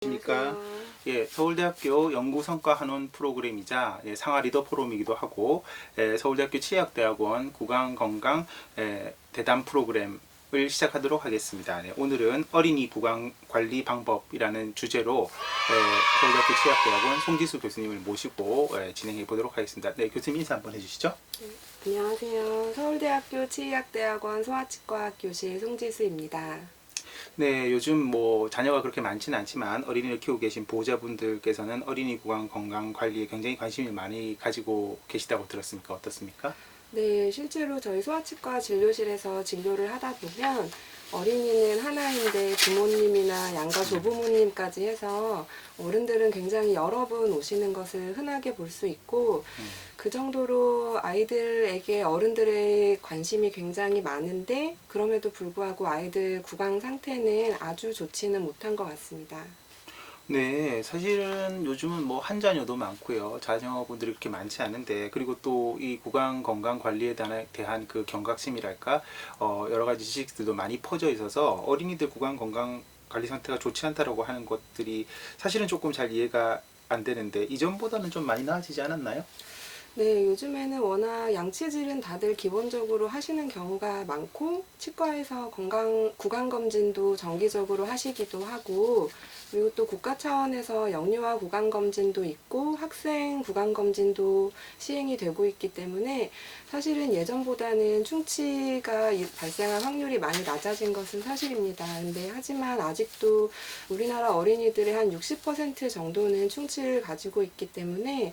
안녕하십니까. 안녕하세요. 서울대학교 연구성과 한원 프로그램이자 상하 리더 포럼이기도 하고 서울대학교 치의학대학원 구강건강 대담 프로그램을 시작하도록 하겠습니다. 오늘은 어린이 구강 관리 방법이라는 주제로 서울대학교 치의학대학원 송지수 교수님을 모시고 진행해 보도록 하겠습니다. 네, 교수님 인사 한번 해주시죠. 안녕하세요. 서울대학교 치의학대학원 소아치과 교실 송지수입니다. 네, 요즘 뭐 자녀가 그렇게 많지는 않지만 어린이를 키우고 계신 보호자분들께서는 어린이 구강 건강 관리에 굉장히 관심을 많이 가지고 계시다고 들었습니까? 어떻습니까? 네, 실제로 저희 소아치과 진료실에서 진료를 하다 보면 어린이는 하나인데 부모님이나 양가 조부모님까지 해서 어른들은 굉장히 여러 분 오시는 것을 흔하게 볼 수 있고 그 정도로 아이들에게 어른들의 관심이 굉장히 많은데 그럼에도 불구하고 아이들 구강 상태는 아주 좋지는 못한 것 같습니다. 네, 사실은 요즘은 뭐 한자녀도 많고요. 자녀분들이 그렇게 많지 않은데, 그리고 또 이 구강 건강 관리에 대한 그 경각심이랄까, 여러 가지 지식들도 많이 퍼져 있어서 어린이들 구강 건강 관리 상태가 좋지 않다라고 하는 것들이 사실은 조금 잘 이해가 안 되는데, 이전보다는 좀 많이 나아지지 않았나요? 네, 요즘에는 워낙 양치질은 다들 기본적으로 하시는 경우가 많고, 치과에서 구강검진도 정기적으로 하시기도 하고, 그리고 또 국가 차원에서 영유아 구강검진도 있고, 학생 구강검진도 시행이 되고 있기 때문에, 사실은 예전보다는 충치가 발생할 확률이 많이 낮아진 것은 사실입니다. 근데 하지만 아직도 우리나라 어린이들의 한 60% 정도는 충치를 가지고 있기 때문에,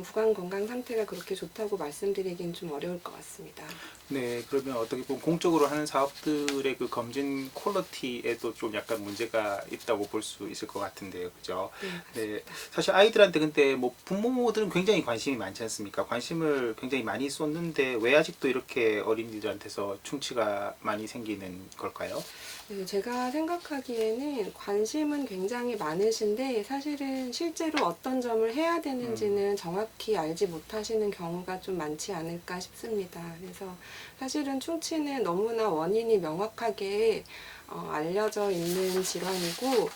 구강 건강 상태가 그렇게 좋다고 말씀드리긴 좀 어려울 것 같습니다. 네, 그러면 어떻게 보면 공적으로 하는 사업들의 그 검진 퀄리티에도 좀 약간 문제가 있다고 볼 수 있을 것 같은데요, 그죠? 네, 네, 맞습니다. 사실 아이들한테 근데 뭐 부모들은 굉장히 관심이 많지 않습니까? 관심을 굉장히 많이 쏟는데 왜 아직도 이렇게 어린이들한테서 충치가 많이 생기는 걸까요? 네, 제가 생각하기에는 관심은 굉장히 많으신데 사실은 실제로 어떤 점을 해야 되는지는 정확히 알지 못하시는 경우가 좀 많지 않을까 싶습니다. 그래서 사실은 충치는 너무나 원인이 명확하게 알려져 있는 질환이고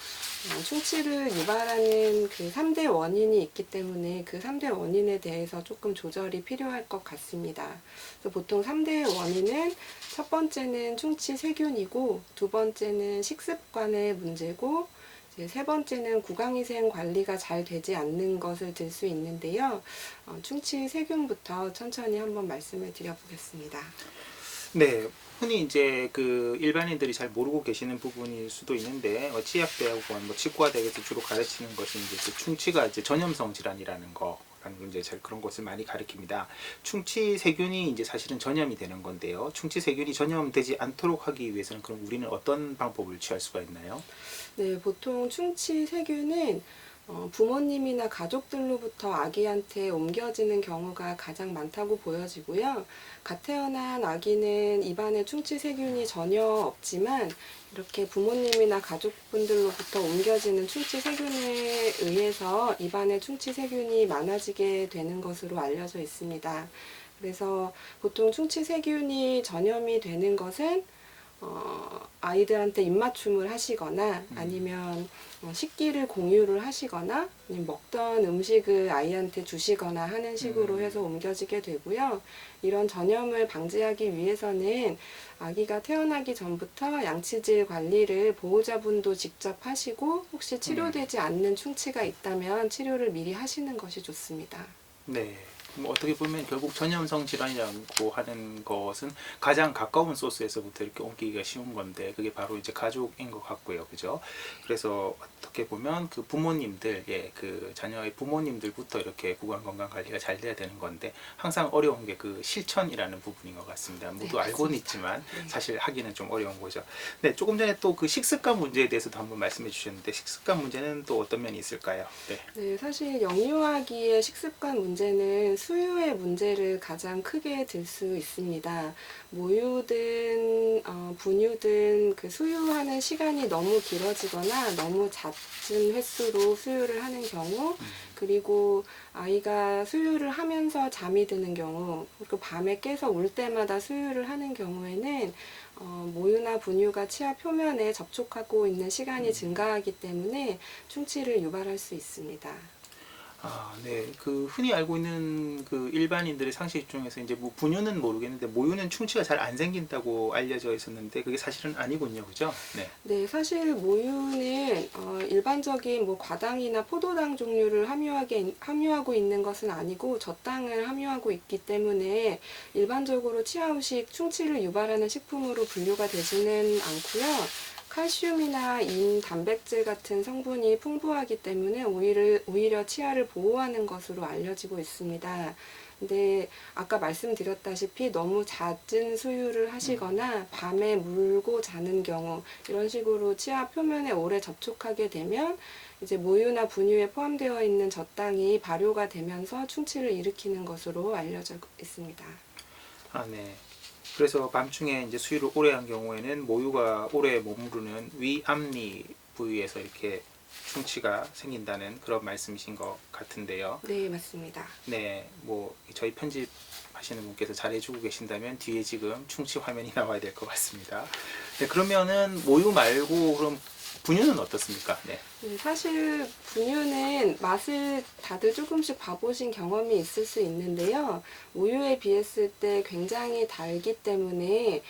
충치를 유발하는 그 3대 원인이 있기 때문에 그 3대 원인에 대해서 조금 조절이 필요할 것 같습니다. 그래서 보통 3대 원인은 첫 번째는 충치 세균이고 두 번째는 식습관의 문제고 이제 세 번째는 구강위생 관리가 잘 되지 않는 것을 들 수 있는데요. 충치 세균부터 천천히 한번 말씀을 드려보겠습니다. 네, 흔히 이제 그 일반인들이 잘 모르고 계시는 부분일 수도 있는데 치의학대학원, 뭐 치과대에서 주로 가르치는 것은 이제 그 충치가 이제 전염성 질환이라는 거. 라는 이제 잘 그런 것을 많이 가르칩니다. 충치 세균이 이제 사실은 전염이 되는 건데요. 충치 세균이 전염되지 않도록 하기 위해서는 그럼 우리는 어떤 방법을 취할 수가 있나요? 네, 보통 충치 세균은 부모님이나 가족들로부터 아기한테 옮겨지는 경우가 가장 많다고 보여지고요. 갓 태어난 아기는 입안에 충치 세균이 전혀 없지만 이렇게 부모님이나 가족분들로부터 옮겨지는 충치 세균에 의해서 입안에 충치 세균이 많아지게 되는 것으로 알려져 있습니다. 그래서 보통 충치 세균이 전염이 되는 것은 아이들한테 입맞춤을 하시거나 아니면 식기를 공유를 하시거나 아니면 먹던 음식을 아이한테 주시거나 하는 식으로 해서 옮겨지게 되고요. 이런 전염을 방지하기 위해서는 아기가 태어나기 전부터 양치질 관리를 보호자분도 직접 하시고 혹시 치료되지 않는 충치가 있다면 치료를 미리 하시는 것이 좋습니다. 네. 뭐 어떻게 보면 결국 전염성 질환이라고 하는 것은 가장 가까운 소스에서부터 이렇게 옮기기가 쉬운 건데 그게 바로 이제 가족인 것 같고요, 그죠? 그래서 어떻게 보면 그 부모님들, 그 자녀의 부모님들부터 이렇게 구강 건강 관리가 잘 돼야 되는 건데 항상 어려운 게 그 실천이라는 부분인 것 같습니다. 모두 네, 알고는 맞습니다. 있지만 네. 사실 하기는 좀 어려운 거죠. 네, 조금 전에 또 그 식습관 문제에 대해서도 한번 말씀해 주셨는데 식습관 문제는 또 어떤 면이 있을까요? 네. 네, 사실 영유아기의 식습관 문제는 수유의 문제를 가장 크게 들 수 있습니다. 모유든 분유든 그 수유하는 시간이 너무 길어지거나 너무 횟수로 수유를 하는 경우, 그리고 아이가 수유를 하면서 잠이 드는 경우, 그리고 밤에 깨서 울 때마다 수유를 하는 경우에는 모유나 분유가 치아 표면에 접촉하고 있는 시간이 증가하기 때문에 충치를 유발할 수 있습니다. 아, 네. 그 흔히 알고 있는 그 일반인들의 상식 중에서 이제 뭐 분유는 모르겠는데 모유는 충치가 잘 안 생긴다고 알려져 있었는데 그게 사실은 아니군요, 그죠? 네. 네, 사실 모유는 일반적인 뭐 과당이나 포도당 종류를 함유하고 있는 것은 아니고 젖당을 함유하고 있기 때문에 일반적으로 치아후식 충치를 유발하는 식품으로 분류가 되지는 않고요. 칼슘이나 인, 단백질 같은 성분이 풍부하기 때문에 오히려 치아를 보호하는 것으로 알려지고 있습니다. 근데 아까 말씀드렸다시피 너무 잦은 수유를 하시거나 밤에 물고 자는 경우 이런 식으로 치아 표면에 오래 접촉하게 되면 이제 모유나 분유에 포함되어 있는 젖당이 발효가 되면서 충치를 일으키는 것으로 알려져 있습니다. 아, 네. 그래서 밤중에 이제 수유를 오래 한 경우에는 모유가 오래 머무르는 위암니 부위에서 이렇게 충치가 생긴다는 그런 말씀이신 것 같은데요. 네, 맞습니다. 네, 뭐 저희 편집하시는 분께서 잘 해주고 계신다면 뒤에 지금 충치 화면이 나와야 될 것 같습니다. 네, 그러면은 모유 말고 그럼 분유는 어떻습니까? 네. 사실 분유는 맛을 다들 조금씩 봐보신 경험이 있을 수 있는데요. 우유에 비했을 때 굉장히 달기 때문에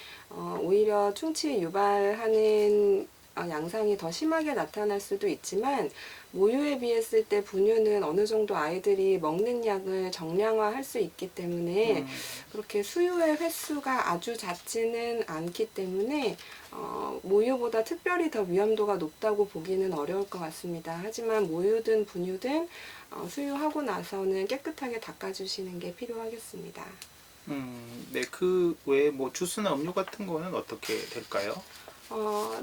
오히려 충치 유발하는 양상이 더 심하게 나타날 수도 있지만 모유에 비했을 때 분유는 어느 정도 아이들이 먹는 양을 정량화할 수 있기 때문에 그렇게 수유의 횟수가 아주 잦지는 않기 때문에 모유보다 특별히 더 위험도가 높다고 보기는 어려울 것 같습니다. 하지만 모유든 분유든 수유하고 나서는 깨끗하게 닦아주시는 게 필요하겠습니다. 네, 그 외에 뭐 주스나 음료 같은 거는 어떻게 될까요?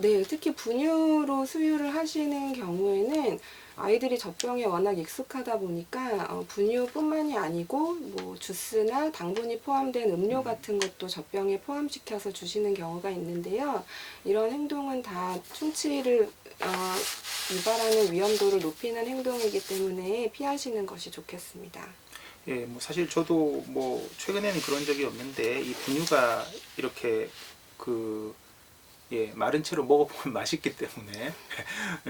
네, 특히 분유로 수유를 하시는 경우에는 아이들이 젖병에 워낙 익숙하다 보니까 분유뿐만이 아니고 뭐 주스나 당분이 포함된 음료 같은 것도 젖병에 포함시켜서 주시는 경우가 있는데요. 이런 행동은 다 충치를 유발하는 위험도를 높이는 행동이기 때문에 피하시는 것이 좋겠습니다. 예, 뭐 사실 저도 뭐 최근에는 그런 적이 없는데 이 분유가 이렇게 그 마른 채로 먹어보면 맛있기 때문에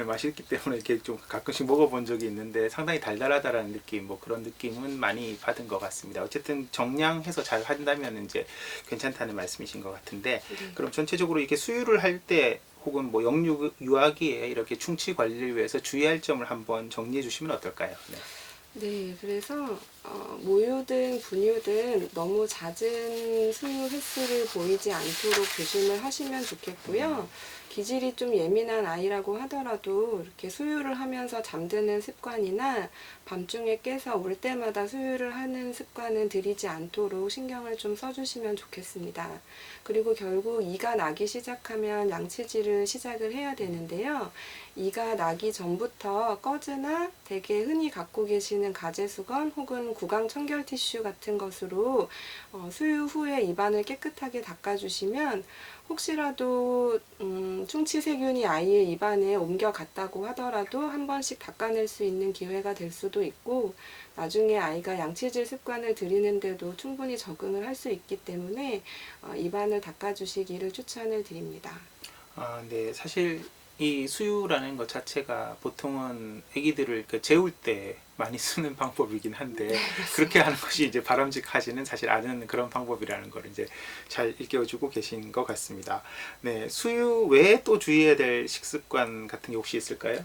맛있기 때문에 이렇게 좀 가끔씩 먹어본 적이 있는데 상당히 달달하다라는 느낌, 뭐 그런 느낌은 많이 받은 것 같습니다. 어쨌든 정량해서 잘 한다면 이제 괜찮다는 말씀이신 것 같은데, 그럼 전체적으로 이렇게 수유를 할 때 혹은 뭐 영유 유아기에 이렇게 충치 관리를 위해서 주의할 점을 한번 정리해 주시면 어떨까요? 네. 네, 그래서 모유든 분유든 너무 잦은 수유 횟수를 보이지 않도록 조심을 하시면 좋겠고요. 기질이 좀 예민한 아이라고 하더라도 이렇게 수유를 하면서 잠드는 습관이나 밤중에 깨서 올 때마다 수유를 하는 습관은 들이지 않도록 신경을 좀 써주시면 좋겠습니다. 그리고 결국 이가 나기 시작하면 양치질을 시작을 해야 되는데요. 이가 나기 전부터 꺼즈나 대개 흔히 갖고 계시는 가제수건 혹은 구강 청결 티슈 같은 것으로 수유 후에 입안을 깨끗하게 닦아주시면 혹시라도 충치 세균이 아이의 입안에 옮겨갔다고 하더라도 한 번씩 닦아낼 수 있는 기회가 될 수도 있고 나중에 아이가 양치질 습관을 들이는데도 충분히 적응을 할 수 있기 때문에 입안을 닦아주시기를 추천을 드립니다. 아, 네. 사실 이 수유라는 것 자체가 보통은 아기들을 재울 때 많이 쓰는 방법이긴 한데 그렇게 하는 것이 이제 바람직하지는 사실 않은 그런 방법이라는 걸 이제 잘 일깨워주고 계신 것 같습니다. 네, 수유 외에 또 주의해야 될 식습관 같은 게 혹시 있을까요?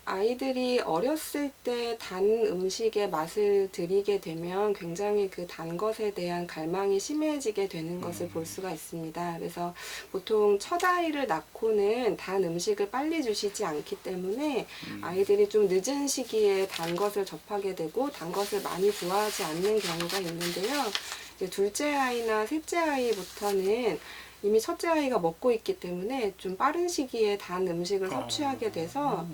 아이들이 어렸을 때 단 음식의 맛을 들이게 되면 굉장히 그 단 것에 대한 갈망이 심해지게 되는 것을 볼 수가 있습니다. 그래서 보통 첫 아이를 낳고는 단 음식을 빨리 주시지 않기 때문에 아이들이 좀 늦은 시기에 단 것을 접하게 되고 단 것을 많이 좋아하지 않는 경우가 있는데요. 이제 둘째 아이나 셋째 아이부터는 이미 첫째 아이가 먹고 있기 때문에 좀 빠른 시기에 단 음식을 섭취하게 돼서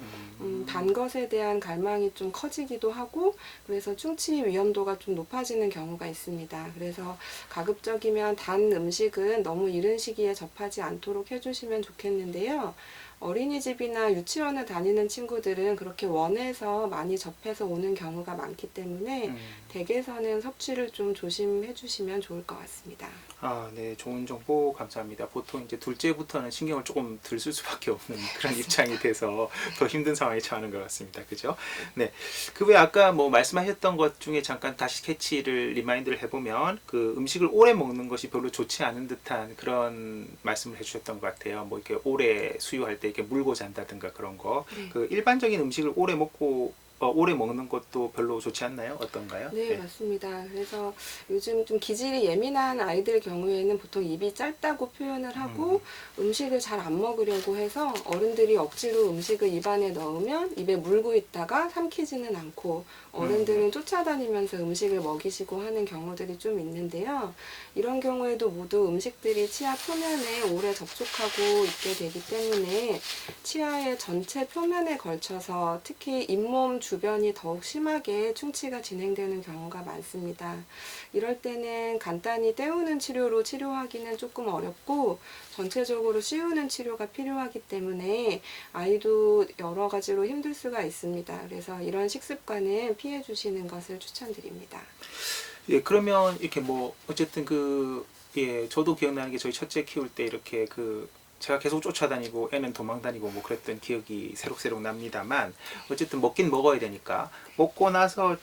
단 것에 대한 갈망이 좀 커지기도 하고 그래서 충치 위험도가 좀 높아지는 경우가 있습니다. 그래서 가급적이면 단 음식은 너무 이른 시기에 접하지 않도록 해주시면 좋겠는데요. 어린이집이나 유치원을 다니는 친구들은 그렇게 원해서 많이 접해서 오는 경우가 많기 때문에 댁에서는 섭취를 좀 조심해 주시면 좋을 것 같습니다. 아, 네, 좋은 정보 감사합니다. 보통 이제 둘째부터는 신경을 조금 덜 쓸 수밖에 없는 그런 입장이 돼서 더 힘든 상황에 처하는 것 같습니다. 그죠? 네. 그 외에 아까 뭐 말씀하셨던 것 중에 잠깐 다시 캐치를 리마인드를 해보면 그 음식을 오래 먹는 것이 별로 좋지 않은 듯한 그런 말씀을 해주셨던 것 같아요. 뭐 이렇게 오래 수유할 때 이렇게 물고 잔다든가 그런 거. 네. 그 일반적인 음식을 오래 먹고 오래 먹는 것도 별로 좋지 않나요? 어떤가요? 네, 맞습니다. 그래서 요즘 좀 기질이 예민한 아이들 경우에는 보통 입이 짧다고 표현을 하고 음식을 잘 안 먹으려고 해서 어른들이 억지로 음식을 입안에 넣으면 입에 물고 있다가 삼키지는 않고 어른들은 쫓아다니면서 음식을 먹이시고 하는 경우들이 좀 있는데요. 이런 경우에도 모두 음식들이 치아 표면에 오래 접촉하고 있게 되기 때문에 치아의 전체 표면에 걸쳐서 특히 잇몸 주변이 더욱 심하게 충치가 진행되는 경우가 많습니다. 이럴 때는 간단히 떼우는 치료로 치료하기는 조금 어렵고 전체적으로 씌우는 치료가 필요하기 때문에 아이도 여러 가지로 힘들 수가 있습니다. 그래서 이런 식습관은 피해 주시는 것을 추천드립니다. 예, 그러면 이렇게 뭐 어쨌든 예, 저도 기억나는 게 저희 첫째 키울 때 이렇게 제가 계속 쫓아다니고 애는 도망다니고 뭐 그랬던 기억이 새록새록 납니다만 어쨌든 먹긴 먹어야 되니까 먹고 나서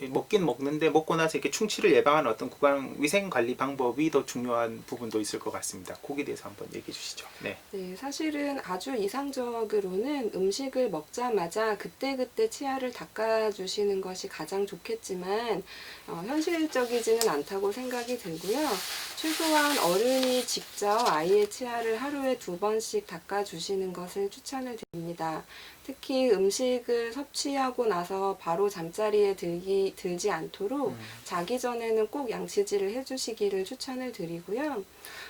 먹긴 먹는데 먹고 나서 이렇게 충치를 예방하는 어떤 구강 위생 관리 방법이 더 중요한 부분도 있을 것 같습니다. 거기에 대해서 한번 얘기해 주시죠. 네. 네, 사실은 아주 이상적으로는 음식을 먹자마자 그때그때 치아를 닦아주시는 것이 가장 좋겠지만 현실적이지는 않다고 생각이 들고요. 최소한 어른이 직접 아이의 치아를 하루에 2번씩 닦아주시는 것을 추천을 드립니다. 특히 음식을 섭취하고 나서 바로 잠자리에 들지 않도록 자기 전에는 꼭 양치질을 해주시기를 추천을 드리고요.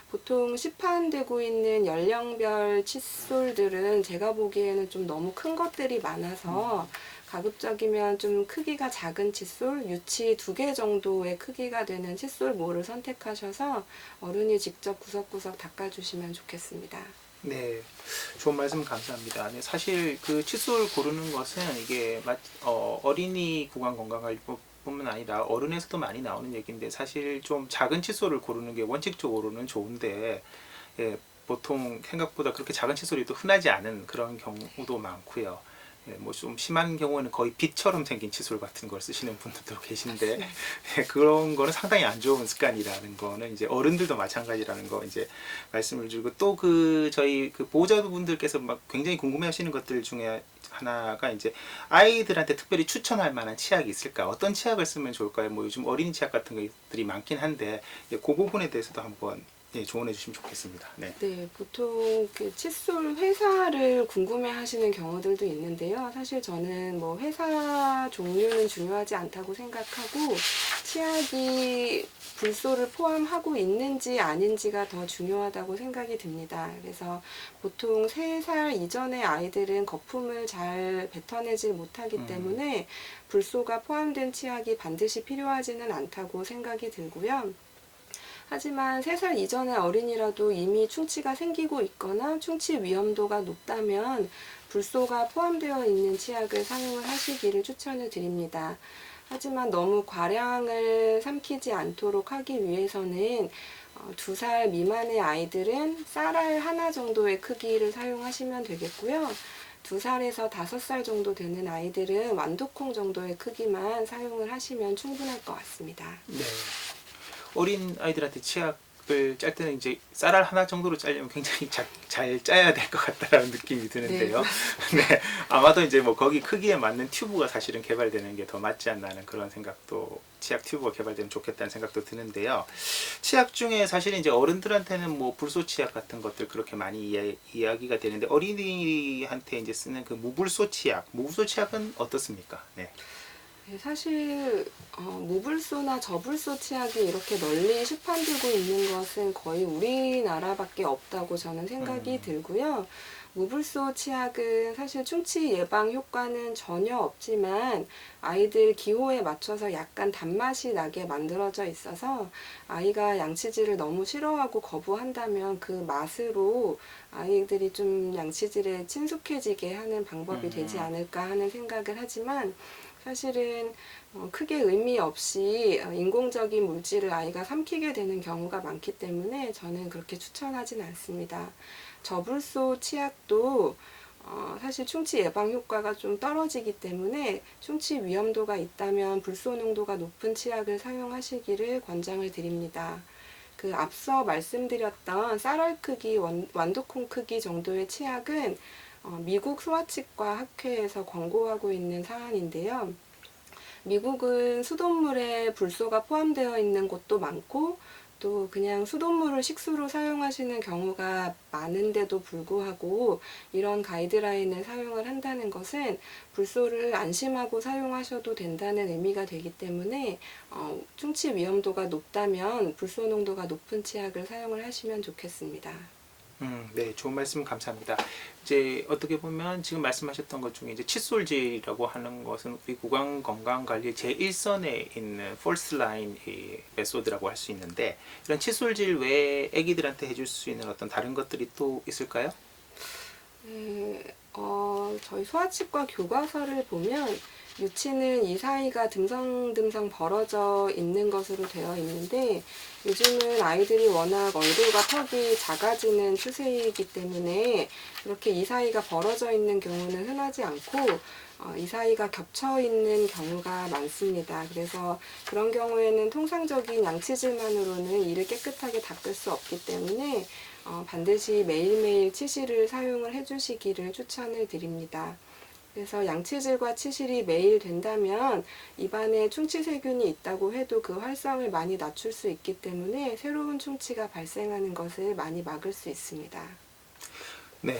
보통 시판되고 있는 연령별 칫솔들은 제가 보기에는 좀 너무 큰 것들이 많아서 가급적이면 좀 크기가 작은 칫솔, 유치 2개 정도의 크기가 되는 칫솔모를 선택하셔서 어른이 직접 구석구석 닦아주시면 좋겠습니다. 네, 좋은 말씀 감사합니다. 네, 사실 그 칫솔 고르는 것은 이게 어린이 구강 건강관리법뿐만 아니라 어른에서도 많이 나오는 얘기인데 사실 좀 작은 칫솔을 고르는 게 원칙적으로는 좋은데 예, 보통 생각보다 그렇게 작은 칫솔이 또 흔하지 않은 그런 경우도 많고요. 예, 뭐 좀 심한 경우에는 거의 빛처럼 생긴 칫솔 같은 걸 쓰시는 분들도 계신데 예, 그런 거는 상당히 안 좋은 습관이라는 거는 이제 어른들도 마찬가지라는 거 이제 말씀을 드리고 또 저희 보호자분들께서 막 굉장히 궁금해하시는 것들 중에 하나가 이제 아이들한테 특별히 추천할 만한 치약이 있을까? 어떤 치약을 쓰면 좋을까요? 뭐 요즘 어린이 치약 같은 것들이 많긴 한데 예, 그 부분에 대해서도 한번 예, 조언해 주시면 좋겠습니다. 네. 네, 보통 그 칫솔 회사를 궁금해 하시는 경우들도 있는데요. 사실 저는 뭐 회사 종류는 중요하지 않다고 생각하고 치약이 불소를 포함하고 있는지 아닌지가 더 중요하다고 생각이 듭니다. 그래서 보통 3살 이전의 아이들은 거품을 잘 뱉어내지 못하기 때문에 불소가 포함된 치약이 반드시 필요하지는 않다고 생각이 들고요. 하지만 3살 이전의 어린이라도 이미 충치가 생기고 있거나 충치 위험도가 높다면 불소가 포함되어 있는 치약을 사용을 하시기를 추천을 드립니다. 하지만 너무 과량을 삼키지 않도록 하기 위해서는 2살 미만의 아이들은 쌀알 하나 정도의 크기를 사용하시면 되겠고요. 2살에서 5살 정도 되는 아이들은 완두콩 정도의 크기만 사용을 하시면 충분할 것 같습니다. 네. 어린 아이들한테 치약을 짤 때는 이제 쌀알 하나 정도로 짜려면 굉장히 잘 짜야 될 것 같다라는 느낌이 드는데요. 네. 아마도 이제 뭐 거기 크기에 맞는 튜브가 사실은 개발되는 게 더 맞지 않나 하는 그런 생각도 치약 튜브가 개발되면 좋겠다는 생각도 드는데요. 치약 중에 사실 이제 어른들한테는 뭐 불소 치약 같은 것들 그렇게 많이 이야기가 되는데 어린이한테 이제 쓰는 그 무불소 치약은 어떻습니까? 네. 사실 무불소나 저불소 치약이 이렇게 널리 시판되고 있는 것은 거의 우리나라밖에 없다고 저는 생각이 들고요. 무불소 치약은 사실 충치 예방 효과는 전혀 없지만 아이들 기호에 맞춰서 약간 단맛이 나게 만들어져 있어서 아이가 양치질을 너무 싫어하고 거부한다면 그 맛으로 아이들이 좀 양치질에 친숙해지게 하는 방법이 되지 않을까 하는 생각을 하지만 사실은 크게 의미 없이 인공적인 물질을 아이가 삼키게 되는 경우가 많기 때문에 저는 그렇게 추천하진 않습니다. 저불소 치약도 사실 충치 예방 효과가 좀 떨어지기 때문에 충치 위험도가 있다면 불소 농도가 높은 치약을 사용하시기를 권장을 드립니다. 그 앞서 말씀드렸던 쌀알 크기, 완두콩 크기 정도의 치약은 미국 소아치과 학회에서 권고하고 있는 사안인데요. 미국은 수돗물에 불소가 포함되어 있는 곳도 많고 또 그냥 수돗물을 식수로 사용하시는 경우가 많은데도 불구하고 이런 가이드라인을 사용을 한다는 것은 불소를 안심하고 사용하셔도 된다는 의미가 되기 때문에 충치 위험도가 높다면 불소 농도가 높은 치약을 사용을 하시면 좋겠습니다. 네, 좋은 말씀 감사합니다. 이제 어떻게 보면 지금 말씀하셨던 것 중에 이제 칫솔질이라고 하는 것은 우리 구강 건강 관리 제 1선에 있는 퍼스트 라인 메소드라고 할 수 있는데 이런 칫솔질 외에 아기들한테 해줄 수 있는 어떤 다른 것들이 또 있을까요? 저희 소아치과 교과서를 보면 유치는 이 사이가 듬성듬성 벌어져 있는 것으로 되어 있는데 요즘은 아이들이 워낙 얼굴과 턱이 작아지는 추세이기 때문에 그렇게 이 사이가 벌어져 있는 경우는 흔하지 않고 이 사이가 겹쳐 있는 경우가 많습니다. 그래서 그런 경우에는 통상적인 양치질만으로는 이를 깨끗하게 닦을 수 없기 때문에 반드시 매일매일 치실을 사용을 해주시기를 추천을 드립니다. 그래서 양치질과 치실이 매일 된다면 입안에 충치세균이 있다고 해도 그 활성을 많이 낮출 수 있기 때문에 새로운 충치가 발생하는 것을 많이 막을 수 있습니다. 네.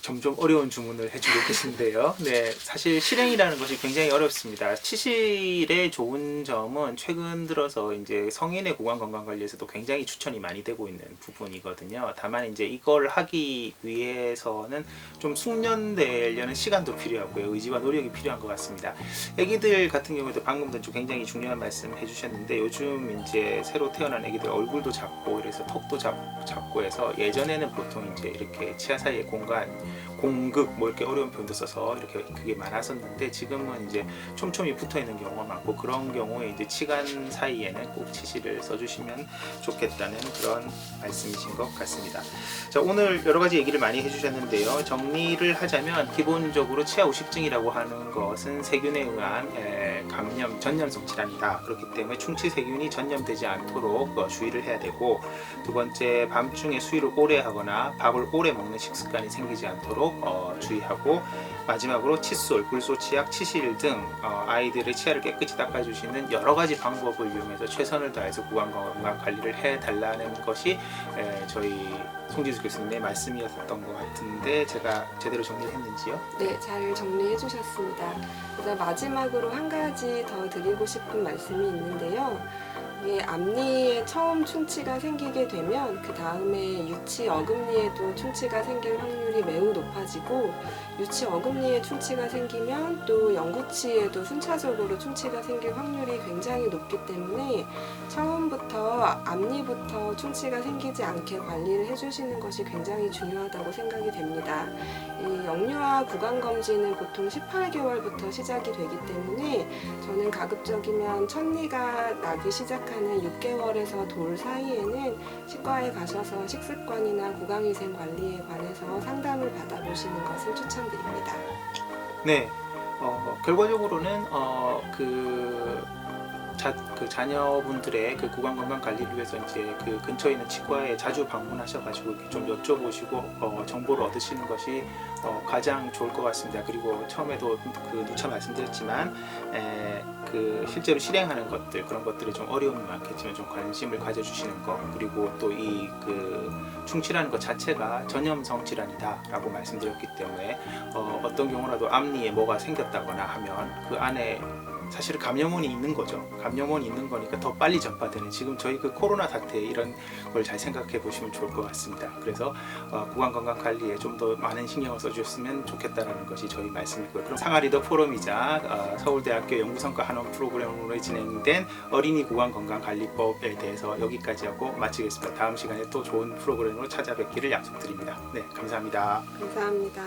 점점 어려운 주문을 해주고 계신데요. 네, 사실 실행이라는 것이 굉장히 어렵습니다. 치실의 좋은 점은 최근 들어서 이제 성인의 구강 건강 관리에서도 굉장히 추천이 많이 되고 있는 부분이거든요. 다만 이제 이걸 하기 위해서는 좀 숙련되려는 시간도 필요하고요. 의지와 노력이 필요한 것 같습니다. 아기들 같은 경우에도 방금도 좀 굉장히 중요한 말씀 해주셨는데 요즘 이제 새로 태어난 아기들 얼굴도 작고 그래서 턱도 작고 해서 예전에는 보통 이제 이렇게 치아 사이에 공극 뭐 이렇게 어려운 표현도 써서 이렇게 그게 많았었는데 지금은 이제 촘촘히 붙어 있는 경우가 많고 그런 경우에 이제 치간 사이에는 꼭 치실을 써주시면 좋겠다는 그런 말씀이신 것 같습니다. 자, 오늘 여러 가지 얘기를 많이 해주셨는데요. 정리를 하자면 기본적으로 치아 우식증이라고 하는 것은 세균에 의한 감염, 전염성 질환이다. 그렇기 때문에 충치 세균이 전염되지 않도록 주의를 해야 되고 두 번째 밤중에 수유를 오래 하거나 밥을 오래 먹는 식습관이 생기지 않도록 주의하고 마지막으로 칫솔, 불소 치약, 치실 등 아이들의 치아를 깨끗이 닦아주시는 여러 가지 방법을 이용해서 최선을 다해서 구강 건강 관리를 해달라는 것이 저희 송지수 교수님의 말씀이었던 것 같은데 제가 제대로 정리를 했는지요? 네, 잘 정리해 주셨습니다. 그래서 마지막으로 한 가지 더 드리고 싶은 말씀이 있는데요. 앞니에 처음 충치가 생기게 되면 그 다음에 유치 어금니에도 충치가 생길 확률이 매우 높아지고 유치 어금니에 충치가 생기면 또 영구치에도 순차적으로 충치가 생길 확률이 굉장히 높기 때문에 처음부터 앞니부터 충치가 생기지 않게 관리를 해주시는 것이 굉장히 중요하다고 생각이 됩니다. 이 영유아 구강검진은 보통 18개월부터 시작이 되기 때문에 저는 가급적이면 첫니가 나기 시작하는 6개월에서 돌 사이에는 치과에 가셔서 식습관이나 구강위생 관리에 관해서 상담을 받아보시는 것을 추천드립니다. 네, 결과적으로는 자녀분들의 그 구강 건강 관리를 위해서 이제 그 근처에 있는 치과에 자주 방문하셔가지고 이렇게 좀 여쭤보시고 정보를 얻으시는 것이 가장 좋을 것 같습니다. 그리고 처음에도 누차 말씀드렸지만 그 실제로 실행하는 것들 그런 것들이 좀 어려움이 많겠지만 좀 관심을 가져주시는 것 그리고 또 이 그 충치라는 것 자체가 전염성 질환이다라고 말씀드렸기 때문에 어떤 경우라도 앞니에 뭐가 생겼다거나 하면 그 안에 사실은 감염원이 있는 거죠. 감염원이 있는 거니까 더 빨리 전파되는 지금 저희 그 코로나 사태 이런 걸 잘 생각해 보시면 좋을 것 같습니다. 그래서 구강 건강 관리에 좀 더 많은 신경을 써주셨으면 좋겠다라는 것이 저희 말씀이고요. 그럼 상하리더 포럼이자 서울대학교 연구성과 한원 프로그램으로 진행된 어린이 구강 건강 관리법에 대해서 여기까지 하고 마치겠습니다. 다음 시간에 또 좋은 프로그램으로 찾아뵙기를 약속드립니다. 네, 감사합니다. 감사합니다.